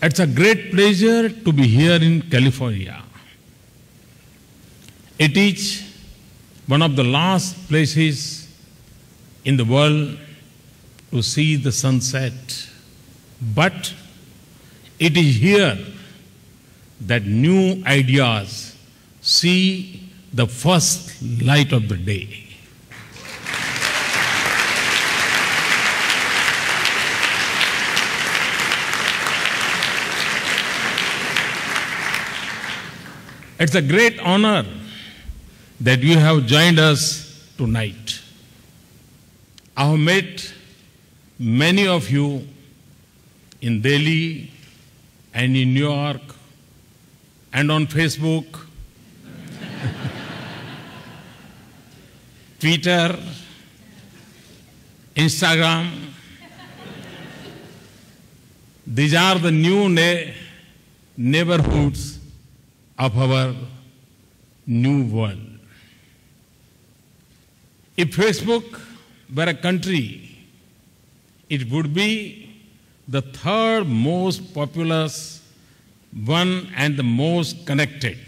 It's a great pleasure to be here in California. It is one of the last places in the world to see the sunset. But it is here that new ideas see the first light of the day. It's a great honor that you have joined us tonight. I have met many of you in Delhi and in New York and on Facebook, Twitter, Instagram. These are the new neighborhoods of our new world. If Facebook were a country, it would be the third most populous one and the most connected.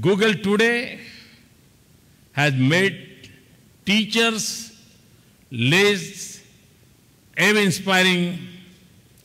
Google today has made teachers less awe-inspiring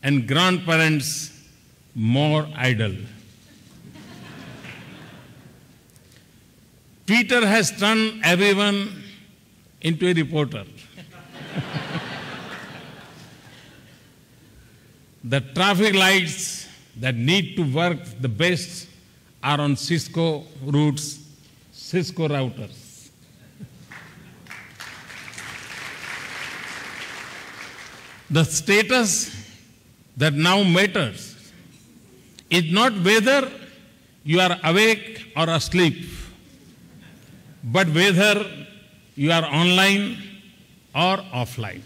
and grandparents more idle. Twitter has turned everyone into a reporter. The traffic lights that need to work the best are on Cisco routers. The status that now matters is not whether you are awake or asleep, but whether you are online or offline.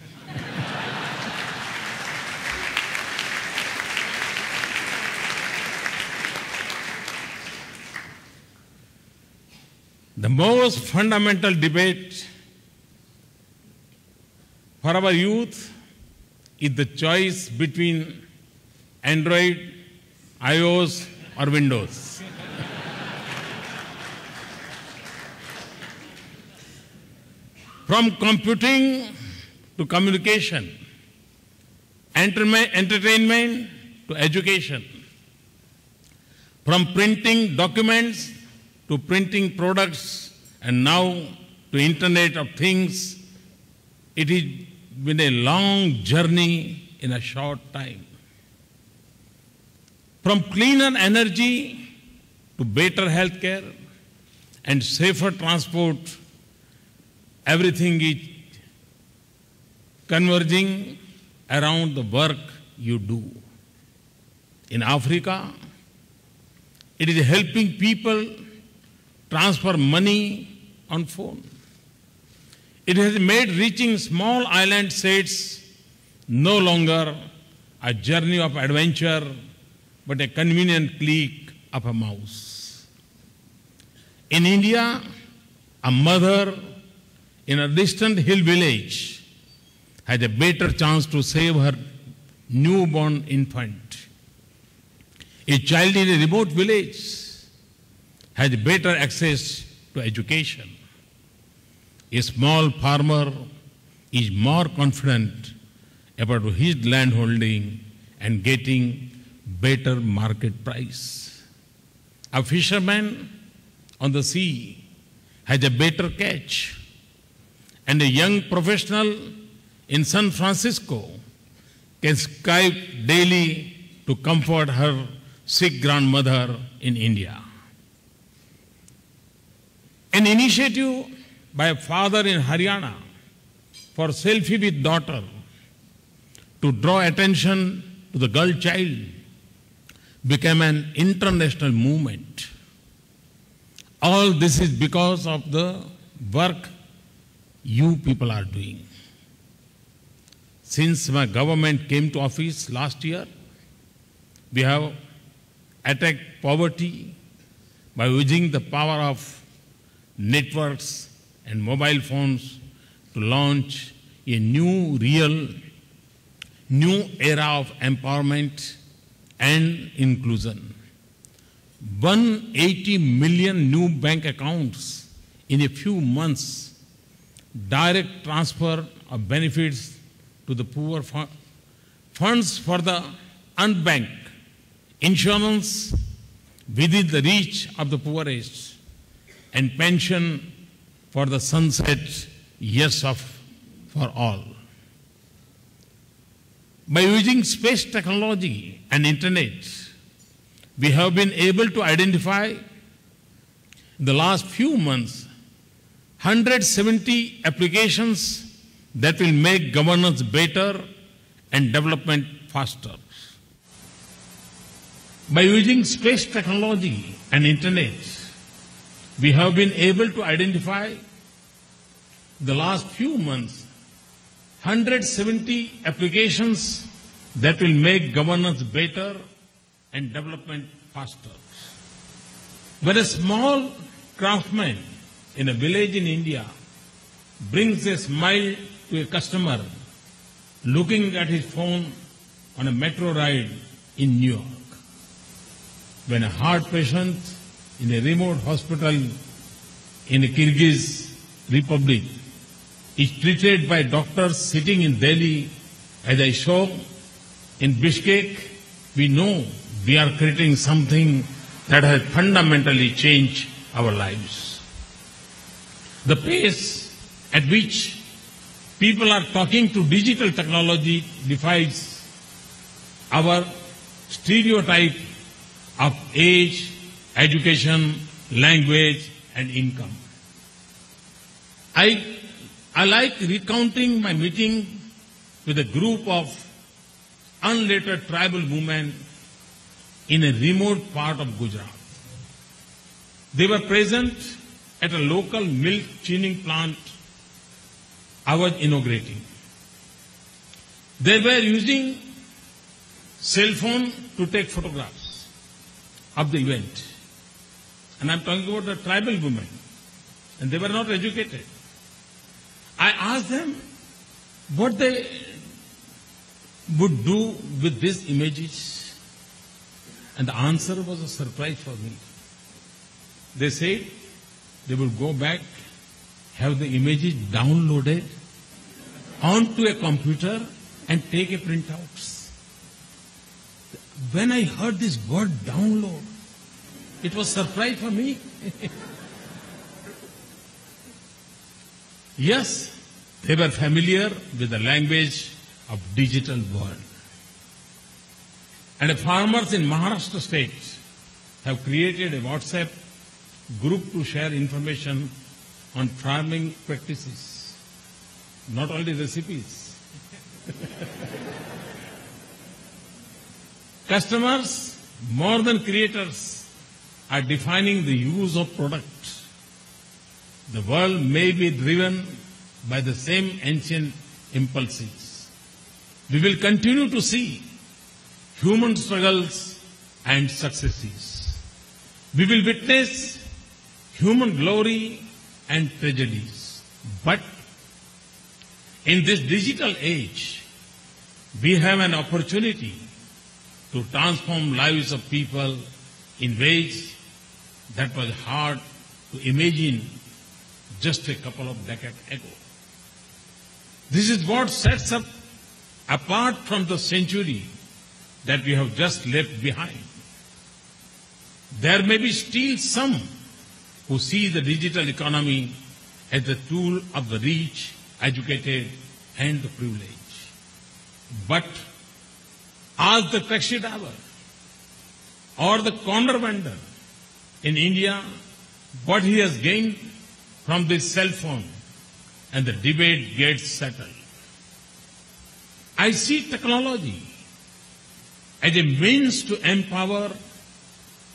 The most fundamental debate for our youth is the choice between Android, iOS, or Windows. From computing to communication, entertainment to education, from printing documents to printing products, and now to Internet of Things, it has been a long journey in a short time. From cleaner energy to better healthcare and safer transport, everything is converging around the work you do. In Africa, it is helping people transfer money on phone. It has made reaching small island states no longer a journey of adventure, but a convenient click of a mouse. In India, a mother in a distant hill village has a better chance to save her newborn infant. A child in a remote village has better access to education. A small farmer is more confident about his land holding and getting better market price. A fisherman on the sea has a better catch, and a young professional in San Francisco can Skype daily to comfort her sick grandmother in India. An initiative by a father in Haryana for selfie with daughter to draw attention to the girl child became an international movement. All this is because of the work you people are doing. Since my government came to office last year, we have attacked poverty by using the power of networks and mobile phones to launch a new real new era of empowerment and inclusion. 180 million new bank accounts in a few months, direct transfer of benefits to the poor, funds for the unbanked, insurance within the reach of the poorest, and pension for the sunset years for all. By using space technology and internet, we have been able to identify in the last few months 170 applications that will make governance better and development faster. By using space technology and internet, we have been able to identify in the last few months 170 applications that will make governance better and development faster. When a small craftsman in a village in India brings a smile to a customer looking at his phone on a metro ride in New York, when a heart patient in a remote hospital in a Kyrgyz Republic is treated by doctors sitting in Delhi, as I show in Bishkek, we know we are creating something that has fundamentally changed our lives. The pace at which people are talking to digital technology defies our stereotype of age, education, language, and income. I like recounting my meeting with a group of unlettered tribal women in a remote part of Gujarat. They were present at a local milk chinning plant I was inaugurating. They were using cell phone to take photographs of the event. And I'm talking about the tribal women. And they were not educated. I asked them what they would do with these images. And the answer was a surprise for me. They said they would go back, have the images downloaded onto a computer and take a printouts. When I heard this word download, it was a surprise for me. Yes, they were familiar with the language of digital world. And farmers in Maharashtra state have created a WhatsApp group to share information on farming practices, not only recipes. Customers, more than creators, are defining the use of products. The world may be driven by the same ancient impulses. We will continue to see human struggles and successes. We will witness human glory and tragedies. But in this digital age, we have an opportunity to transform lives of people in ways that was hard to imagine just a couple of decades ago. This is what sets us apart from the century that we have just left behind. There may be still some who see the digital economy as the tool of the rich, educated, and the privileged. But ask the taxi driver or the corner vendor in India what he has gained from this cell phone, and the debate gets settled. I see technology as a means to empower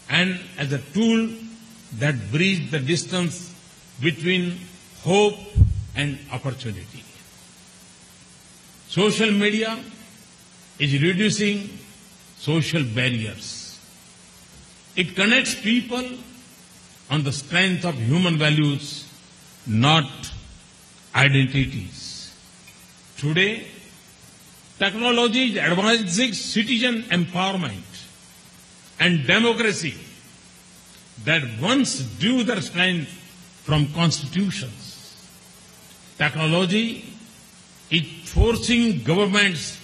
and as a tool that bridges the distance between hope and opportunity. Social media is reducing social barriers. It connects people on the strength of human values, not identities. Today, Technology is advancing citizen empowerment and democracy that once drew their strength from constitutions. Technology is forcing governments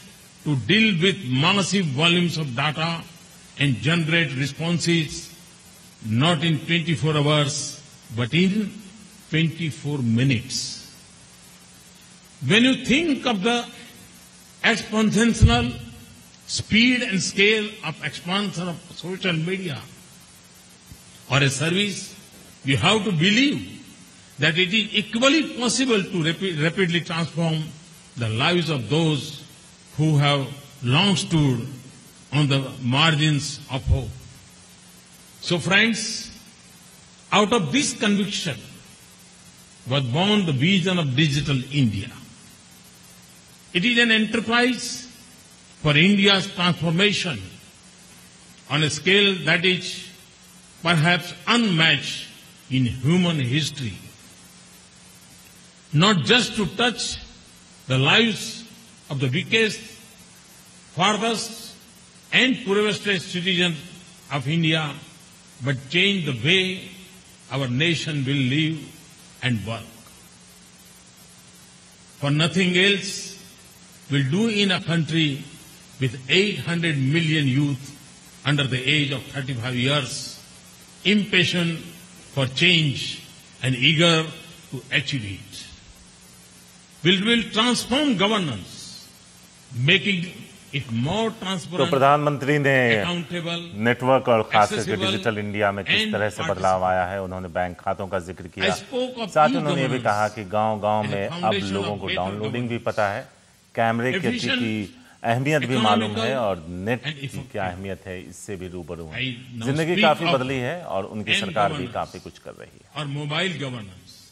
to deal with massive volumes of data and generate responses not in 24 hours but in 24 minutes. When you think of the exponential speed and scale of expansion of social media or a service, you have to believe that it is equally possible to rapidly transform the lives of those who have long stood on the margins of hope. So friends, out of this conviction was born the vision of Digital India. It is an enterprise for India's transformation on a scale that is perhaps unmatched in human history. Not just to touch the lives of the weakest, farthest and poorest citizens of India, but change the way our nation will live and work. For nothing else will do in a country with 800 million youth under the age of 35 years, impatient for change and eager to achieve it. Will transform governance, making it more transparent. तो प्रधानमंत्री ने network और खास करके digital India में किस तरह से बदलाव आया है, उन्होंने बैंक खातों का जिक्र किया। साथ ही उन्होंने ये भी कहा कि गांव-गांव में अब लोगों को डाउनलोडिंग भी पता है, कैमरे की अहमियत भी मालूम है और नेट की क्या अहमियत है इससे भी रूबरू है। जिंदगी काफी बदली है और उनकी सरकार भी काफी कुछ कर रही है। और मोबाइल गवर्नेंस